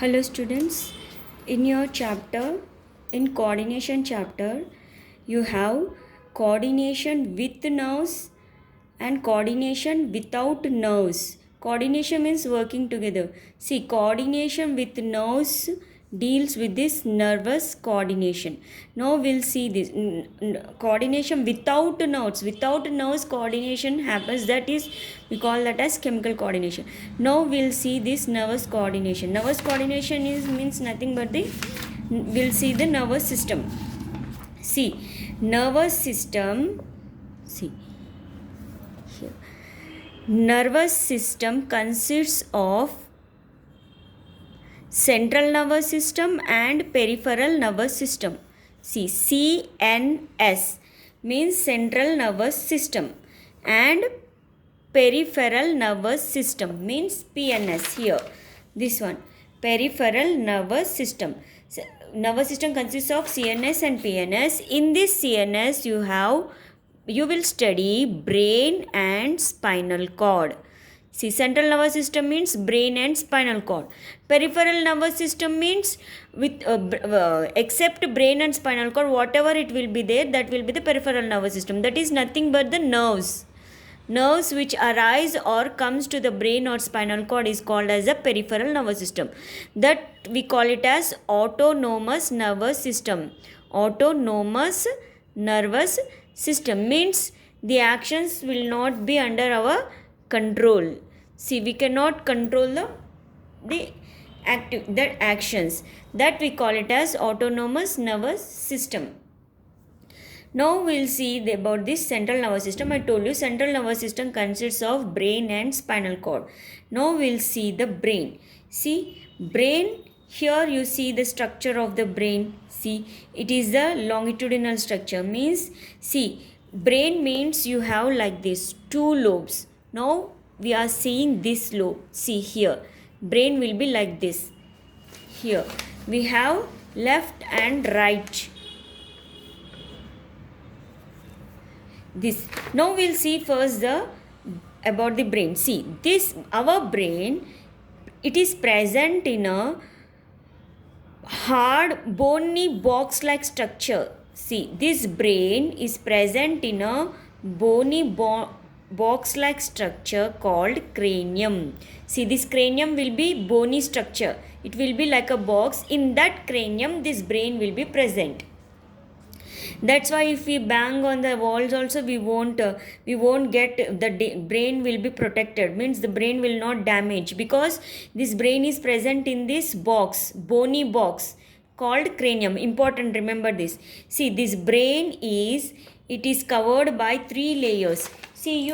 Hello students, in your chapter, in coordination chapter, you have coordination with nerves and coordination without nerves. Coordination means working together. See, coordination with nerves deals with this nervous coordination. Now we'll see this coordination without nerves. Without nerves, coordination happens. That is, we call that as chemical coordination. Now we'll see this nervous coordination. Nervous coordination is means nothing but the we'll see the nervous system. See, nervous system. See. Here. Nervous system consists of central nervous system and peripheral nervous system. See, CNS means central nervous system and peripheral nervous system means PNS here. This one, peripheral nervous system. So, nervous system consists of CNS and PNS. In this CNS you will study brain and spinal cord. See, central nervous system means brain and spinal cord. Peripheral nervous system means with except brain and spinal cord, whatever it will be there, that will be the peripheral nervous system. That is nothing but the nerves. Nerves which arise or comes to the brain or spinal cord is called as a peripheral nervous system. That we call it as autonomous nervous system. Autonomous nervous system means the actions will not be under our control. See, we cannot control the actions. That we call it as autonomous nervous system. Now we'll see about this central nervous system. I told you central nervous system consists of brain and spinal cord. Now we'll see the brain. See, brain, here you see the structure of the brain. See, it is the longitudinal structure. Means, see, brain means you have like this, two lobes. Now we are seeing this lobe. See here, brain will be like this. Here we have left and right. This. Now we'll see first about the brain. See, this our brain, it is present in a hard bony box like structure. See, this brain is present in a bony box like structure called cranium. See, this cranium will be bony structure. It will be like a box. In that cranium, this brain will be present. That's why if we bang on the walls also, we won't get the brain will be protected. Means the brain will not damage, because this brain is present in this box, bony box called cranium. Important, remember this. See, this brain is covered by 3 layers. See,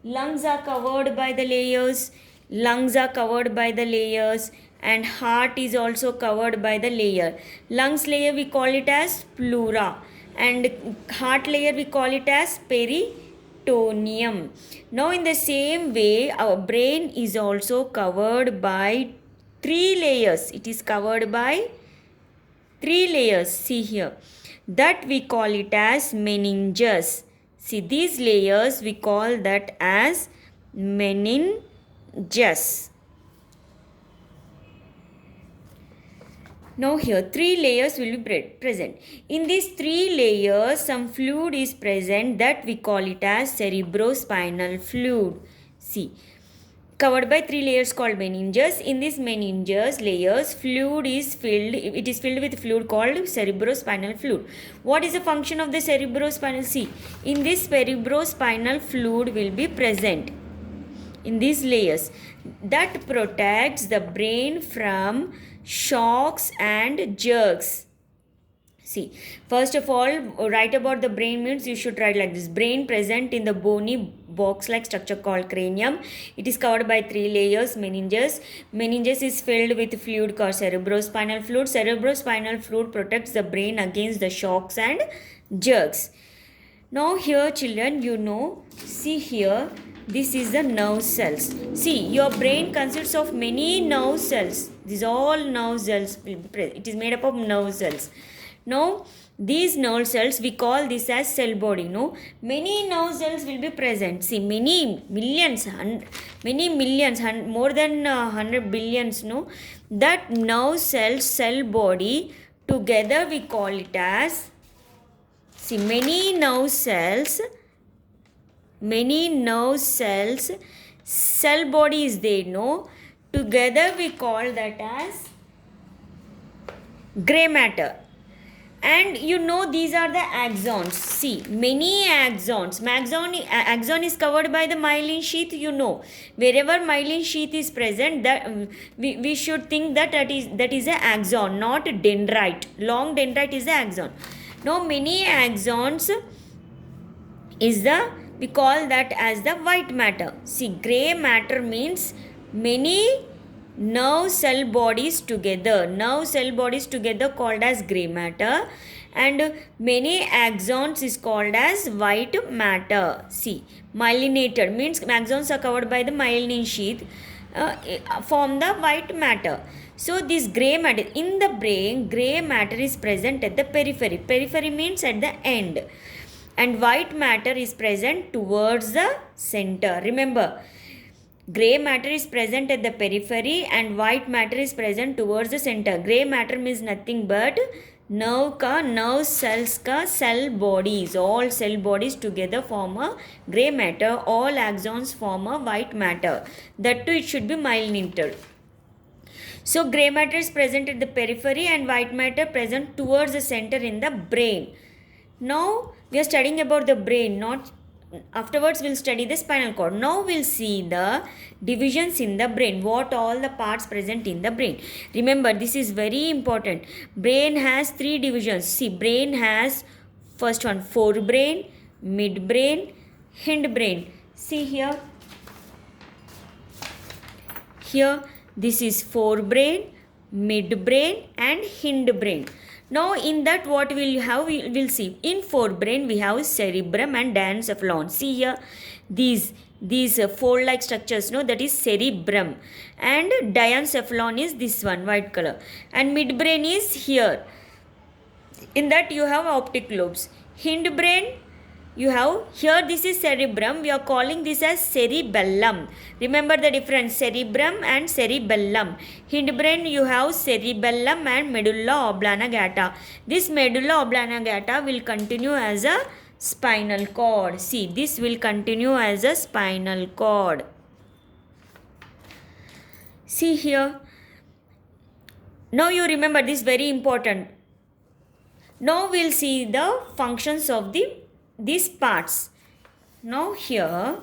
lungs are covered by the layers. Lungs are covered by the layers, and heart is also covered by the layer. Lungs layer we call it as pleura, and heart layer we call it as peritoneum. Now in the same way, our brain is also covered by 3 layers. It is covered by 3 layers. See here, that we call it as meninges. See, these layers we call that as meninges. Now here 3 layers will be present. In these 3 layers, some fluid is present, that we call it as cerebrospinal fluid. See, covered by 3 layers called meninges. In this meninges layers, fluid is filled. It is filled with fluid called cerebrospinal fluid. What is the function of the cerebrospinal? See, in this cerebrospinal fluid will be present in these layers, that protects the brain from shocks and jerks. See, first of all, write about the brain means you should write like this. Brain present in the bony box-like structure called cranium. It is covered by 3 layers, meninges. Meninges is filled with fluid called cerebrospinal fluid. Cerebrospinal fluid protects the brain against the shocks and jerks. Now here children, see here, this is the nerve cells. See, your brain consists of many nerve cells. These all nerve cells will be present. It is made up of nerve cells. Now, these nerve cells, we call this as cell body. Many nerve cells will be present. See, many millions, more than 100 billions. That nerve cell body together we call it as, see, many nerve cells, cell body is there, no? Together we call that as gray matter. And these are the axons. See, many axons. Axon is covered by the myelin sheath. Wherever myelin sheath is present, that we should think that is an axon, not dendrite. Long dendrite is the axon. Now, many axons we call that as the white matter. See, gray matter means many nerve cell bodies together called as gray matter, and many axons is called as white matter. See, myelinated means axons are covered by the myelin sheath, form the white matter. So this gray matter in the brain, gray matter is present at the periphery means at the end, and white matter is present towards the center. Remember, gray matter is present at the periphery and white matter is present towards the center. Gray matter means nothing but nerve cells ka cell bodies. All cell bodies together form a gray matter. All axons form a white matter. That too, it should be myelinated. So gray matter is present at the periphery and white matter present towards the center in the brain. Now we are studying about the brain, not afterwards we'll study the spinal cord. Now we'll see the divisions in the brain, what all the parts present in the brain. Remember, this is very important. Brain has 3 divisions. See, brain has first one, forebrain, midbrain, hindbrain. See here this is forebrain, midbrain and hindbrain. Now in that what we'll have, we'll see. In forebrain we have cerebrum and diencephalon. See here, these fold-like structures, that is cerebrum, and diencephalon is this one, white color, and midbrain is here. In that you have optic lobes. Hindbrain, you have here, this is cerebrum, we are calling this as cerebellum. Remember the difference, cerebrum and cerebellum. Hindbrain, you have cerebellum and medulla oblongata. This medulla oblongata will continue as a spinal cord. See, this will continue as a spinal cord. See here. Now you remember this, very important. Now we'll see the functions of these parts. Now here,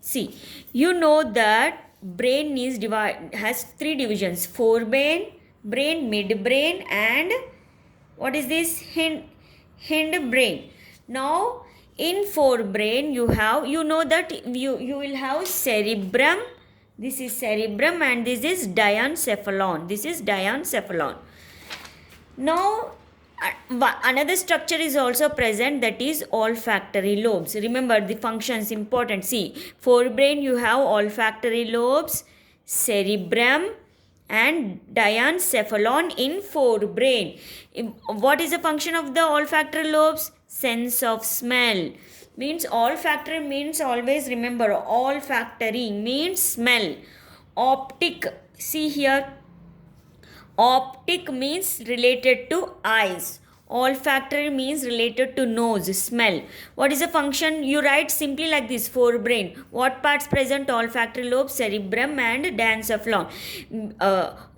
see, that brain is has 3 divisions: forebrain, midbrain, and what is this? Hindbrain. Now in forebrain you have, that you will have cerebrum. This is cerebrum and this is diencephalon. Now another structure is also present, that is olfactory lobes. Remember the functions important. See, forebrain you have olfactory lobes, cerebrum and diencephalon in forebrain. What is the function of the olfactory lobes? Sense of smell. Means olfactory means, always remember, olfactory means smell. Optic, see here, optic means related to eyes. Olfactory means related to nose, smell. What is the function? You write simply like this, forebrain. What parts present? Olfactory lobe, cerebrum and diencephalon.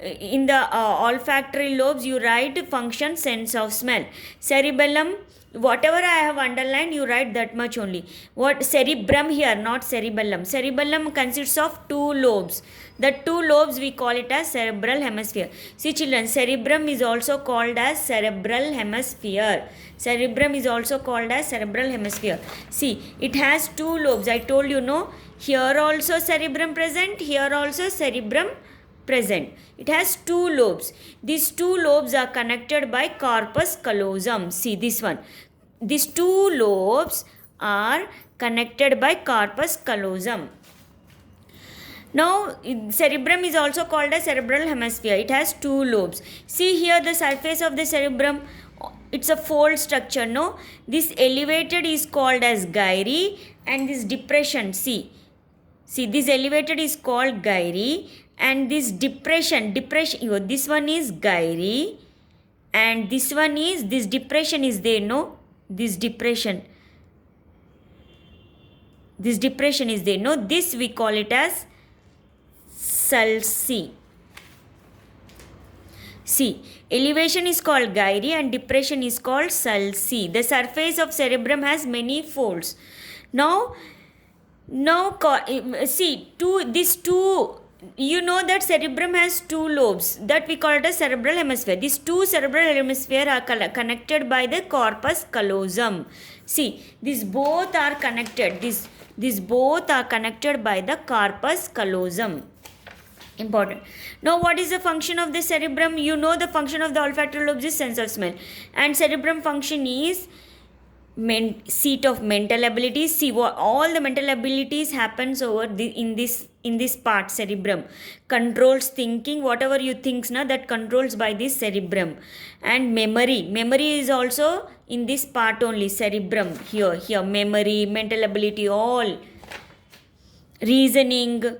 In the olfactory lobes you write function, sense of smell. Cerebellum, whatever I have underlined, you write that much only. What cerebrum here, not cerebellum. Cerebellum consists of 2 lobes. The 2 lobes we call it as cerebral hemisphere. See children, cerebrum is also called as cerebral hemisphere. Cerebrum is also called as cerebral hemisphere. See, it has 2 lobes. I told you, no? Here also cerebrum present, here also cerebrum present. It has 2 lobes. These 2 lobes are connected by corpus callosum. See this one. These 2 lobes are connected by corpus callosum. Now, cerebrum is also called as cerebral hemisphere. It has 2 lobes. See here the surface of the cerebrum. It's a fold structure, no? This elevated is called as gyri and this depression, see, this elevated is called gyri and this depression, this one is gyri, and this one is, this depression is there, no, this depression is there, no, this we call it as sulci. See, elevation is called gyri and depression is called sulci. The surface of cerebrum has many folds. Now see, these two, you know that cerebrum has two lobes that we call it as cerebral hemisphere. These two cerebral hemisphere are connected by the corpus callosum. See, these both are connected. These both are connected by the corpus callosum. Important. Now, what is the function of the cerebrum? You know the function of the olfactory lobes is sense of smell, and cerebrum function is seat of mental abilities. See, what all the mental abilities happens over in this part, cerebrum. Controls thinking, whatever you think now, that controls by this cerebrum. And memory is also in this part only, cerebrum. Here memory, mental ability, all. Reasoning,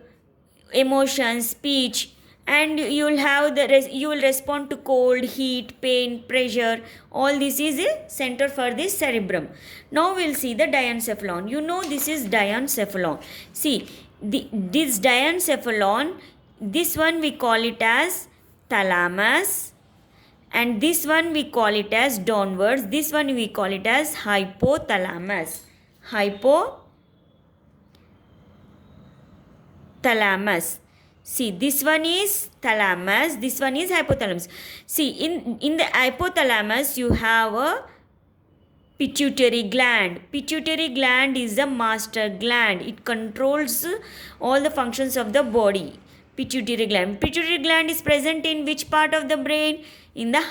emotion, speech, and you will have you will respond to cold, heat, pain, pressure. All this is a center for this cerebrum. Now we'll see the diencephalon. You know this is diencephalon. See, this diencephalon, this one we call it as thalamus, and this one we call it as downwards. This one we call it as hypothalamus. Thalamus. See, this one is thalamus, this one is hypothalamus. See, in the hypothalamus you have a pituitary gland. Pituitary gland is the master gland. It controls all the functions of the body. Pituitary gland. Pituitary gland is present in which part of the brain? In the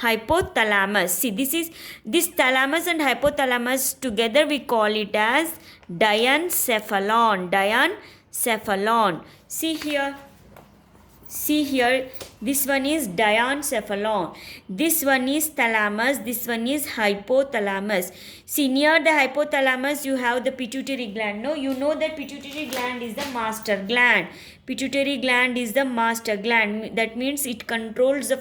hypothalamus. See, this thalamus and hypothalamus together we call it as diencephalon. See here, this one is diencephalon, this one is thalamus, this one is hypothalamus. See, near the hypothalamus you have the pituitary gland. No, you know that pituitary gland is the master gland. Pituitary gland is the master gland. That means it controls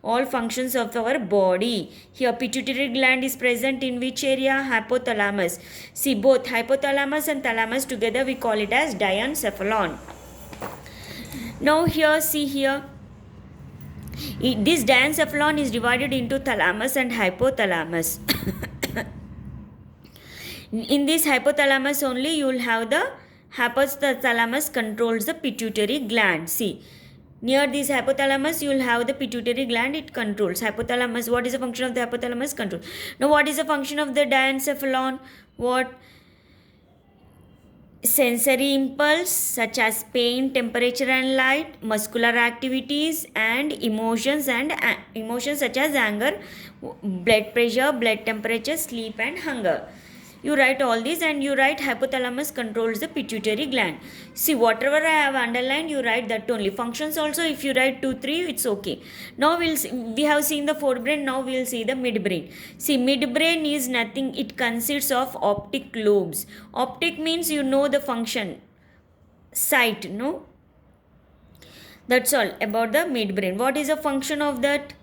all functions of our body. Here pituitary gland is present in which area? Hypothalamus. See, both hypothalamus and thalamus together we call it as diencephalon. Now here, see here, this diencephalon is divided into thalamus and hypothalamus. In this hypothalamus only you will have the hypothalamus controls the pituitary gland. See, near this hypothalamus you will have the pituitary gland, it controls hypothalamus. What is the function of the hypothalamus? Control. Now what is the function of the diencephalon? What? Sensory impulse such as pain, temperature and light, muscular activities, and emotions such as anger, blood pressure, blood temperature, sleep and hunger. You write all these and you write hypothalamus controls the pituitary gland. See, whatever I have underlined, you write that only. Functions also, if you write 2, 3, it's okay. Now we have seen the forebrain, now we'll see the midbrain. See, midbrain is nothing, it consists of optic lobes. Optic means you know the function, sight, no? That's all about the midbrain. What is the function of that?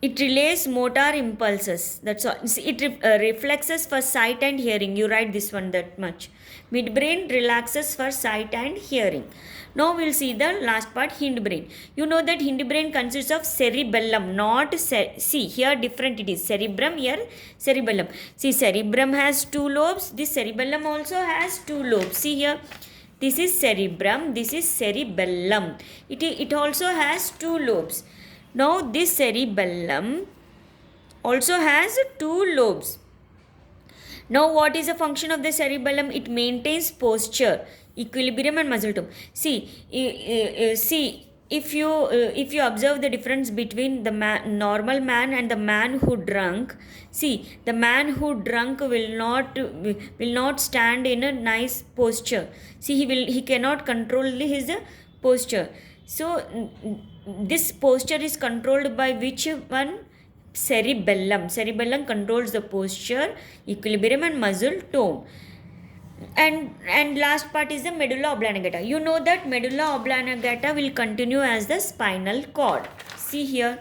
It relays motor impulses. That's all. It reflexes for sight and hearing. You write this one that much. Midbrain relaxes for sight and hearing. Now we'll see the last part, hindbrain. You know that hindbrain consists of cerebellum, not see here different it is. Cerebrum, here cerebellum. See, cerebrum has 2 lobes. This cerebellum also has 2 lobes. See here. This is cerebrum. This is cerebellum. It also has 2 lobes. Now this cerebellum also has 2 lobes. Now what is the function of the cerebellum? It maintains posture, equilibrium and muscle tone. See, if you observe the difference between the normal man and the man who drunk, see, the man who drunk will not stand in a nice posture. See, he cannot control his posture. So this posture is controlled by which one? Cerebellum. Cerebellum controls the posture, equilibrium and muscle tone. And last part is the medulla oblongata. You know that medulla oblongata will continue as the spinal cord. See here,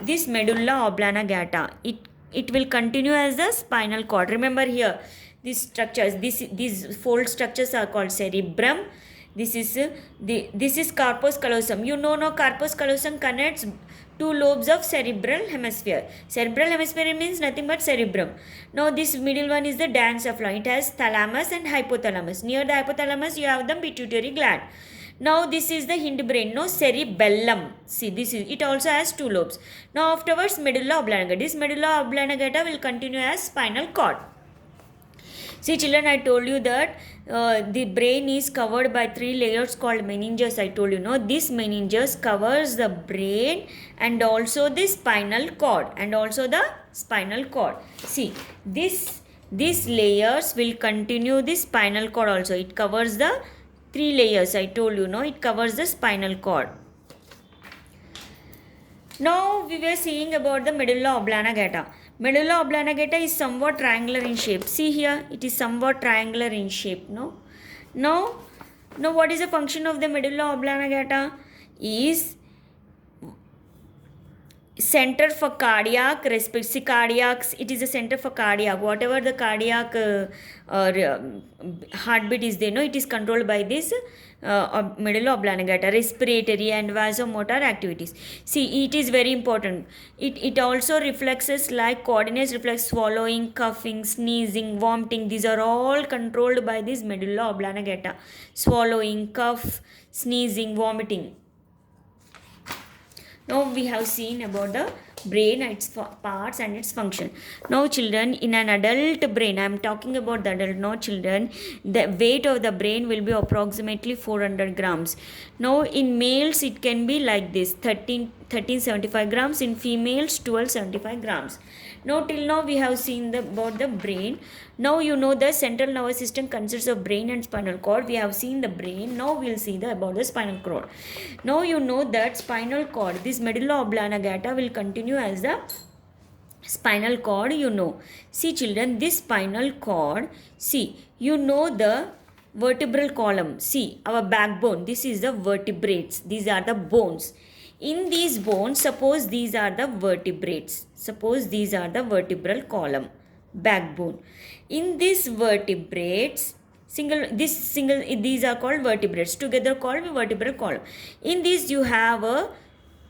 this medulla oblongata, it will continue as the spinal cord. Remember here, these structures, these fold structures are called cerebrum. This is corpus callosum. You know, no, corpus callosum connects two lobes of cerebral hemisphere. Cerebral hemisphere means nothing but cerebrum. Now this middle one is the diencephalon. It has thalamus and hypothalamus. Near the hypothalamus you have the pituitary gland. Now this is the hindbrain, no, cerebellum. See, this is, it also has two lobes. Now afterwards medulla oblongata. This medulla oblongata will continue as spinal cord. See children, I told you that the brain is covered by three layers called meninges. I told you, no, this meninges covers the brain and also the spinal cord See, these layers will continue the spinal cord also. It covers the three layers. I told you, no, it covers the spinal cord. Now we were seeing about the medulla oblongata. Medulla oblongata is somewhat triangular in shape. See here, it is somewhat triangular in shape, no? Now what is the function of the medulla oblongata? Is center for cardiac cardiacs. It is a center for cardiac. Whatever the cardiac heartbeat is there, no, it is controlled by this medulla oblongata. Respiratory and vasomotor activities. See, it is very important. It also reflexes like coordinates reflex, swallowing, coughing, sneezing, vomiting. These are all controlled by this medulla oblongata. Swallowing, cough, sneezing, vomiting. Now we have seen about the brain, its parts and its function. Now children, in an adult brain, I am talking about the adult, no children, the weight of the brain will be approximately 400 grams. Now in males it can be like this, 1375 grams, in females 1275 grams. Now till now we have seen about the brain. Now you know the central nervous system consists of brain and spinal cord. We have seen the brain. Now we will see about the spinal cord. Now you know that spinal cord, this medulla oblongata will continue as the spinal cord, you know. See children, this spinal cord, see, you know the vertebral column. See, our backbone, this is the vertebrates. These are the bones. In these bones, suppose these are the vertebrates. Suppose these are the vertebral column, backbone. In these vertebrates, these are called vertebrates, together called vertebral column. In this you have a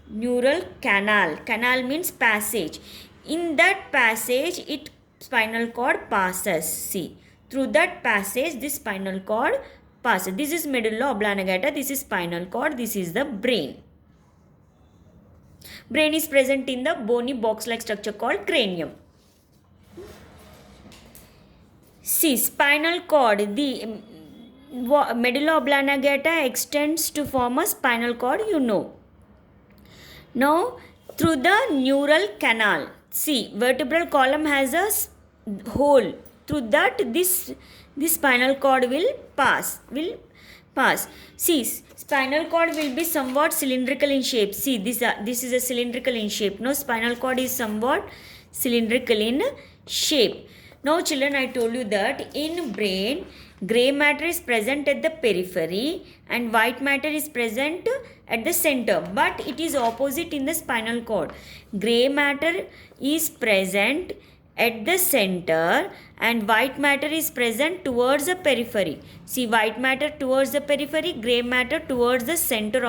neural canal. Canal means passage. In that passage, spinal cord passes. See, through that passage, this spinal cord passes. This is medulla oblongata. This is spinal cord. This is the brain. Brain is present in the bony box-like structure called cranium. See, spinal cord, the medulla oblongata extends to form a spinal cord, you know. Now, through the neural canal, see, vertebral column has a hole. Through that, this spinal cord will pass. See, spinal cord will be somewhat cylindrical in shape. See, this is a cylindrical in shape. No, spinal cord is somewhat cylindrical in shape. Now children, I told you that in brain, grey matter is present at the periphery and white matter is present at the center, but it is opposite in the spinal cord. Grey matter is present at the center and white matter is present towards the periphery. See, white matter towards the periphery, grey matter towards the center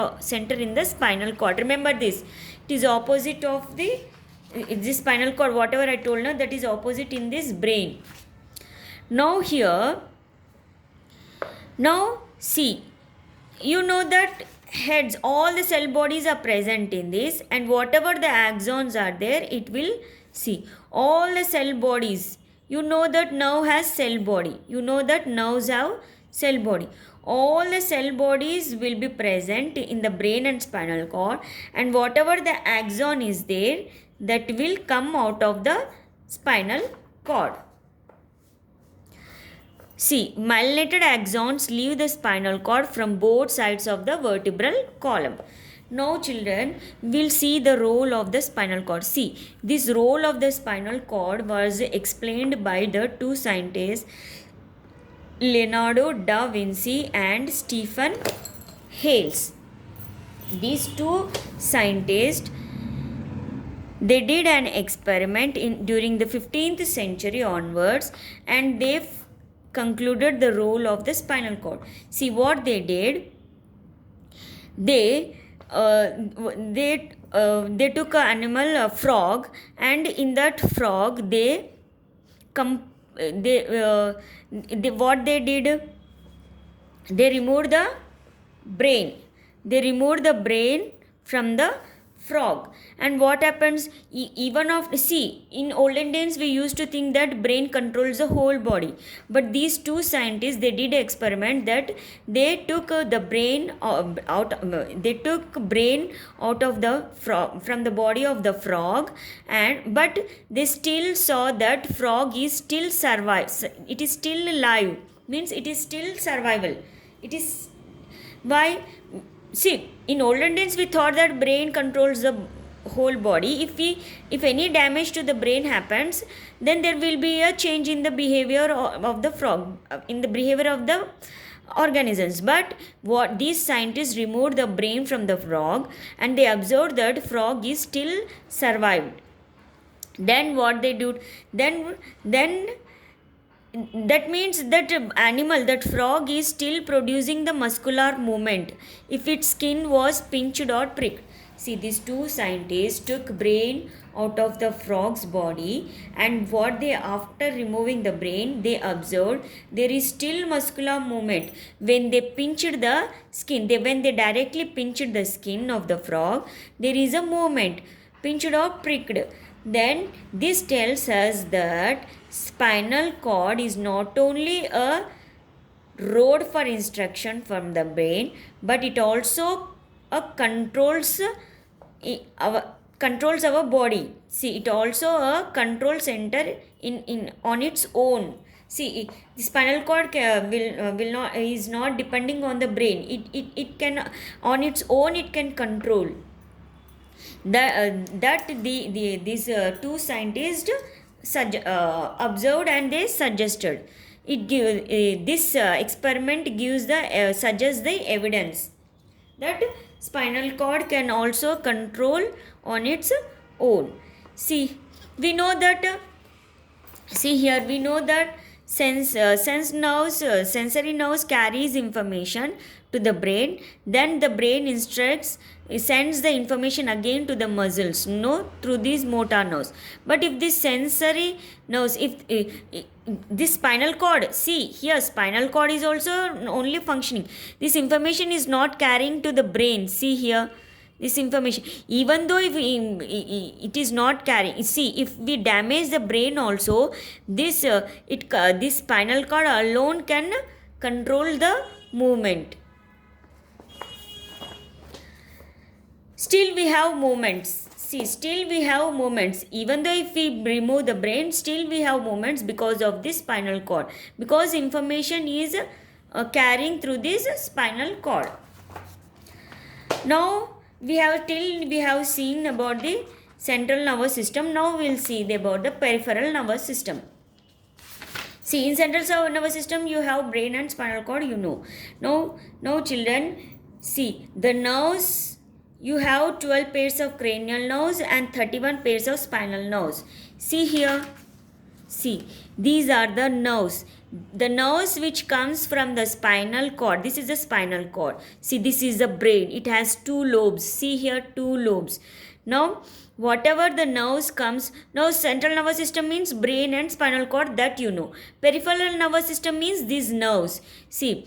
in the spinal cord. Remember this, it is opposite of this spinal cord. Whatever I told now, that is opposite in this brain. Now here, now see, you know that heads, all the cell bodies are present in this, and whatever the axons are there, it will see all the cell bodies. You know that nerve has cell body. You know that nerves have cell body. All the cell bodies will be present in the brain and spinal cord, and whatever the axon is there, that will come out of the spinal cord. See, myelinated axons leave the spinal cord from both sides of the vertebral column. Now children, we'll see the role of the spinal cord. See, this role of the spinal cord was explained by the two scientists, Leonardo da Vinci and Stephen Hales. These two scientists, they did an experiment during the 15th century onwards, and they concluded the role of the spinal cord. See what they did. They took an animal, a frog, and in that frog what they did, they removed the brain. They removed the brain from the frog. And what happens, even of, see, in olden days we used to think that brain controls the whole body, but these two scientists, they did an experiment that they took the brain they took brain out of the frog, from the body of the frog, and but they still saw that frog is still survives, it is still alive, means it is still survival. It is why, see, in olden days we thought that brain controls the whole body. If any damage to the brain happens, then there will be a change in the behavior of the frog, in the behavior of the organisms. But what these scientists removed the brain from the frog, and they observed that frog is still survived. Then what they do, then that means that animal, that frog is still producing the muscular movement if its skin was pinched or pricked. See, these two scientists took brain out of the frog's body, and what they, after removing the brain, they observed there is still muscular movement when they pinched the skin. When they directly pinched the skin of the frog, there is a movement, pinched or pricked. Then this tells us that spinal cord is not only a road for instruction from the brain, but it also controls our body. See, it also a control center in on its own. See, the spinal cord will not, is not depending on the brain. It can, on its own, it can control. These two scientists observed, and they suggested. This experiment gives the suggests the evidence that spinal cord can also control on its own. See, we know that. See here, we know that sensory nerves carries information to the brain. Then the brain sends the information again to the muscles, through these motor nerves. But if this sensory nerves, if this spinal cord, see here, spinal cord is also only functioning, this information is not carrying to the brain. See here, this information, even though if it is not carrying, see, if we damage the brain also, this spinal cord alone can control the movement. Still we have movements. See, still we have movements. Even though if we remove the brain, still we have movements because of this spinal cord. Because information is carrying through this spinal cord. Now, we have seen about the central nervous system. Now we will see about the peripheral nervous system. See, in central nervous system you have brain and spinal cord, Now children, see, the nerves, you have 12 pairs of cranial nerves and 31 pairs of spinal nerves. See here, see, these are the nerves. The nerves which comes from the spinal cord, this is the spinal cord. See, this is the brain. It has 2 lobes. See here, 2 lobes. Now, whatever the nerves comes, now central nervous system means brain and spinal cord, that you know. Peripheral nervous system means these nerves. See,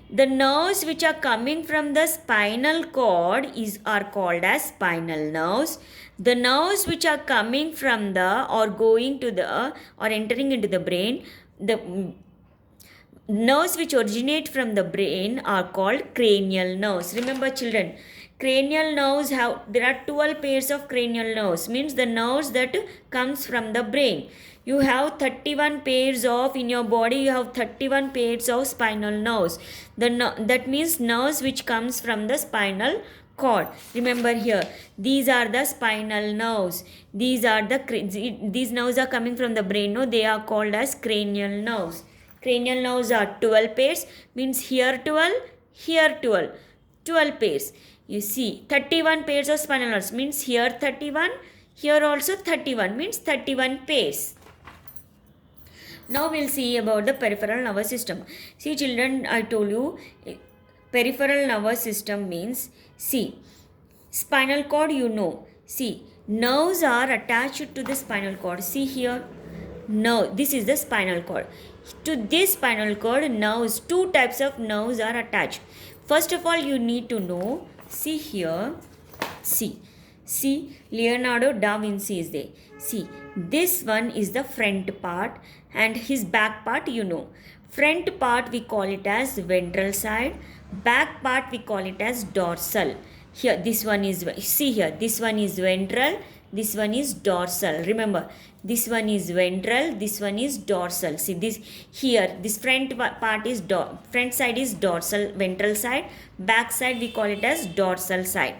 the nerves which are coming from the spinal cord are called as spinal nerves. The nerves which are coming from the or going to the or entering into the brain, the nerves which originate from the brain are called cranial nerves. Remember children, cranial nerves there are 12 pairs of cranial nerves, means the nerves that comes from the brain. You have 31 pairs of, in your body you have 31 pairs of spinal nerves. That means nerves which comes from the spinal cord. Remember here, these are the spinal nerves. These nerves are coming from the brain. They are called as cranial nerves. Cranial nerves are 12 pairs, means here 12, here 12, 12 pairs. You see 31 pairs of spinal nerves, means here 31, here also 31, means 31 pairs. Now we'll see about the peripheral nervous system. See children, I told you peripheral nervous system means, see, spinal cord you know. See, nerves are attached to the spinal cord. See here, nerve, this is the spinal cord. To this spinal cord, nerves, two types of nerves are attached. First of all, you need to know, see here, see, Leonardo da Vinci is there. See, this one is the front part and his back part you know. Front part we call it as ventral side, back part we call it as dorsal. Here this one is, see here, this one is ventral, this one is dorsal. Remember, this one is ventral, this one is dorsal. See this here, this front part is front side is dorsal, ventral side, back side we call it as dorsal side.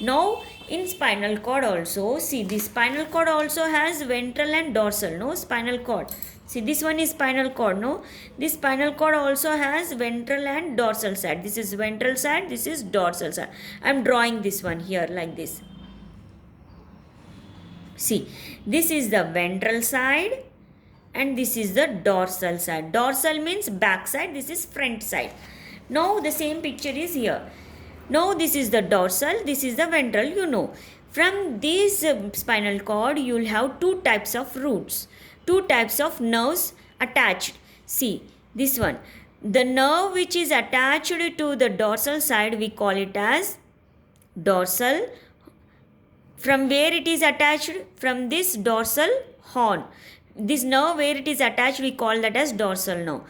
Now in spinal cord also, see this spinal cord also has ventral and dorsal, no, spinal cord. See this one is spinal cord, no, this spinal cord also has ventral and dorsal side. This is ventral side, this is dorsal side. I am drawing this one here like this. See, this is the ventral side and this is the dorsal side. Dorsal means back side, this is front side. Now the same picture is here. Now this is the dorsal, this is the ventral, you know. From this spinal cord, you will have two types of roots, two types of nerves attached. See, this one. The nerve which is attached to the dorsal side, we call it as dorsal. From where it is attached? From this dorsal horn. This nerve where it is attached, we call that as dorsal nerve.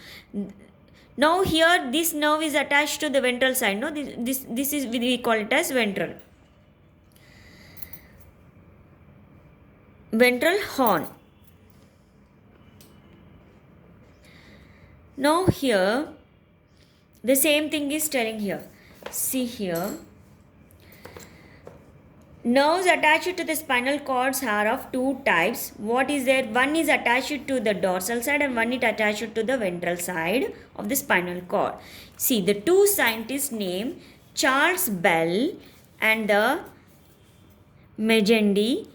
Now here this nerve is attached to the ventral side. No, this is, we call it as ventral. Ventral horn. Now here the same thing is telling here. See here. Nerves attached to the spinal cords are of two types. What is there? One is attached to the dorsal side and one is attached to the ventral side of the spinal cord. See, the two scientists named Charles Bell and the Magendie,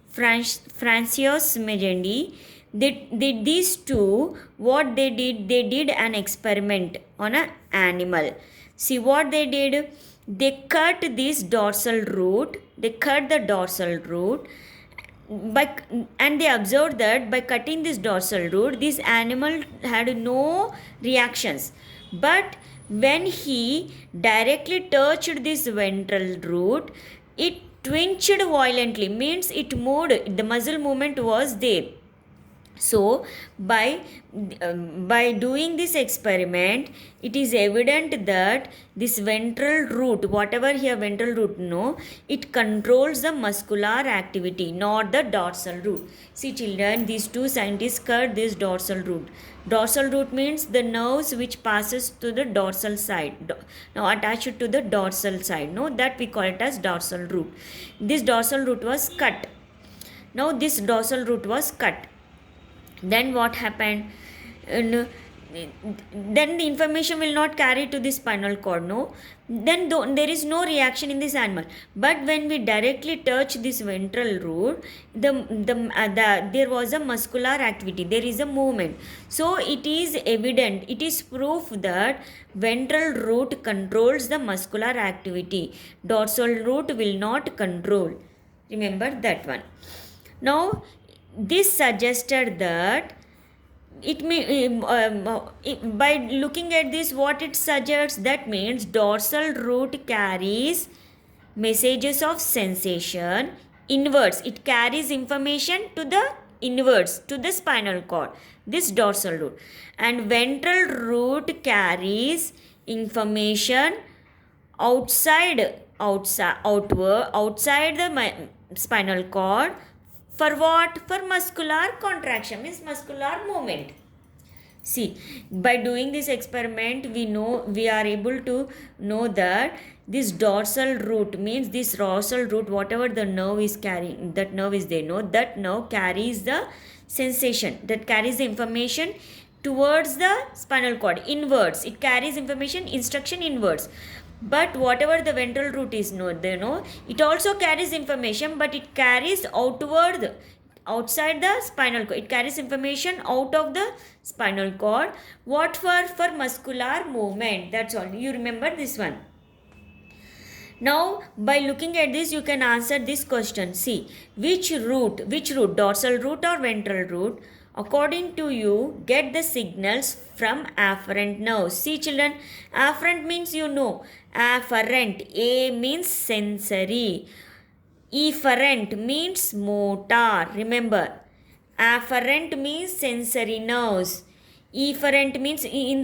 Francois Magendie, these two, what they did an experiment on an animal. See what they did? They cut this dorsal root, and they observed that by cutting this dorsal root, this animal had no reactions. But when he directly touched this ventral root, it twitched violently, means it moved, the muscle movement was there. So by doing this experiment, it is evident that this ventral root, whatever here ventral root, no, it controls the muscular activity, not the dorsal root. See children, these two scientists cut this dorsal root. Dorsal root means the nerves which passes to the dorsal side, now attached to the dorsal side, no, that we call it as dorsal root. This dorsal root was cut. Now this dorsal root was cut. Then what happened? Then the information will not carry to the spinal cord, no. Then there is no reaction in this animal. But when we directly touch this ventral root, there was a muscular activity. There is a movement. So it is evident. It is proof that ventral root controls the muscular activity. Dorsal root will not control. Remember that one. Now this suggested that by looking at this, what it suggests, that means dorsal root carries messages of sensation inwards. It carries information to the inwards, to the spinal cord, this dorsal root. And ventral root carries information outside the spinal cord. For what? For muscular contraction, means muscular movement. See, by doing this experiment, we are able to know that this dorsal root, means this dorsal root, whatever the nerve is carrying, that nerve is there, no, that nerve carries the sensation, that carries the information towards the spinal cord, inwards. It carries information, instruction inwards. But whatever the ventral root is, it also carries information, but it carries outward, outside the spinal cord. It carries information out of the spinal cord. What for muscular movement. That's all. You remember this one. Now, by looking at this, you can answer this question. See, which root, dorsal root or ventral root, according to you, get the signals from afferent nerves? See, children, afferent means afferent. A means sensory. Efferent means motor. Remember, afferent means sensory nerves. Efferent means in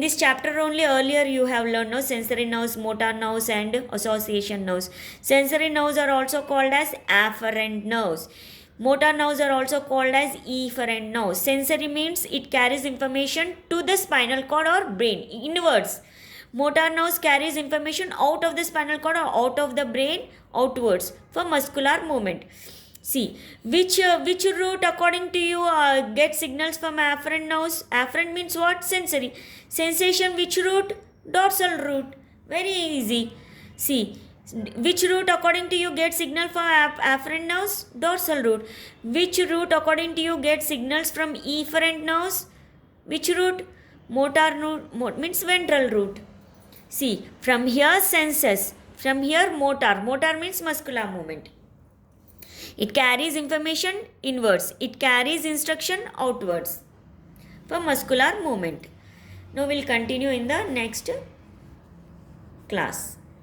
this chapter only, earlier you have learned sensory nerves, motor nerves and association nerves. Sensory nerves are also called as afferent nerves. Motor nerves are also called as efferent nerves. Sensory means it carries information to the spinal cord or brain, inwards. Motor nerves carries information out of the spinal cord or out of the brain, outwards, for muscular movement. See, which root according to you get signals from afferent nerves? Afferent means what? Sensory. Sensation, which root? Dorsal root. Very easy. See, which root according to you get signal from afferent nerves? Dorsal root. Which root according to you get signals from efferent nerves? Which root? Motor root means ventral root. See, from here senses, from here motor. Motor means muscular movement. It carries information inwards. It carries instruction outwards for muscular movement. Now we'll continue in the next class.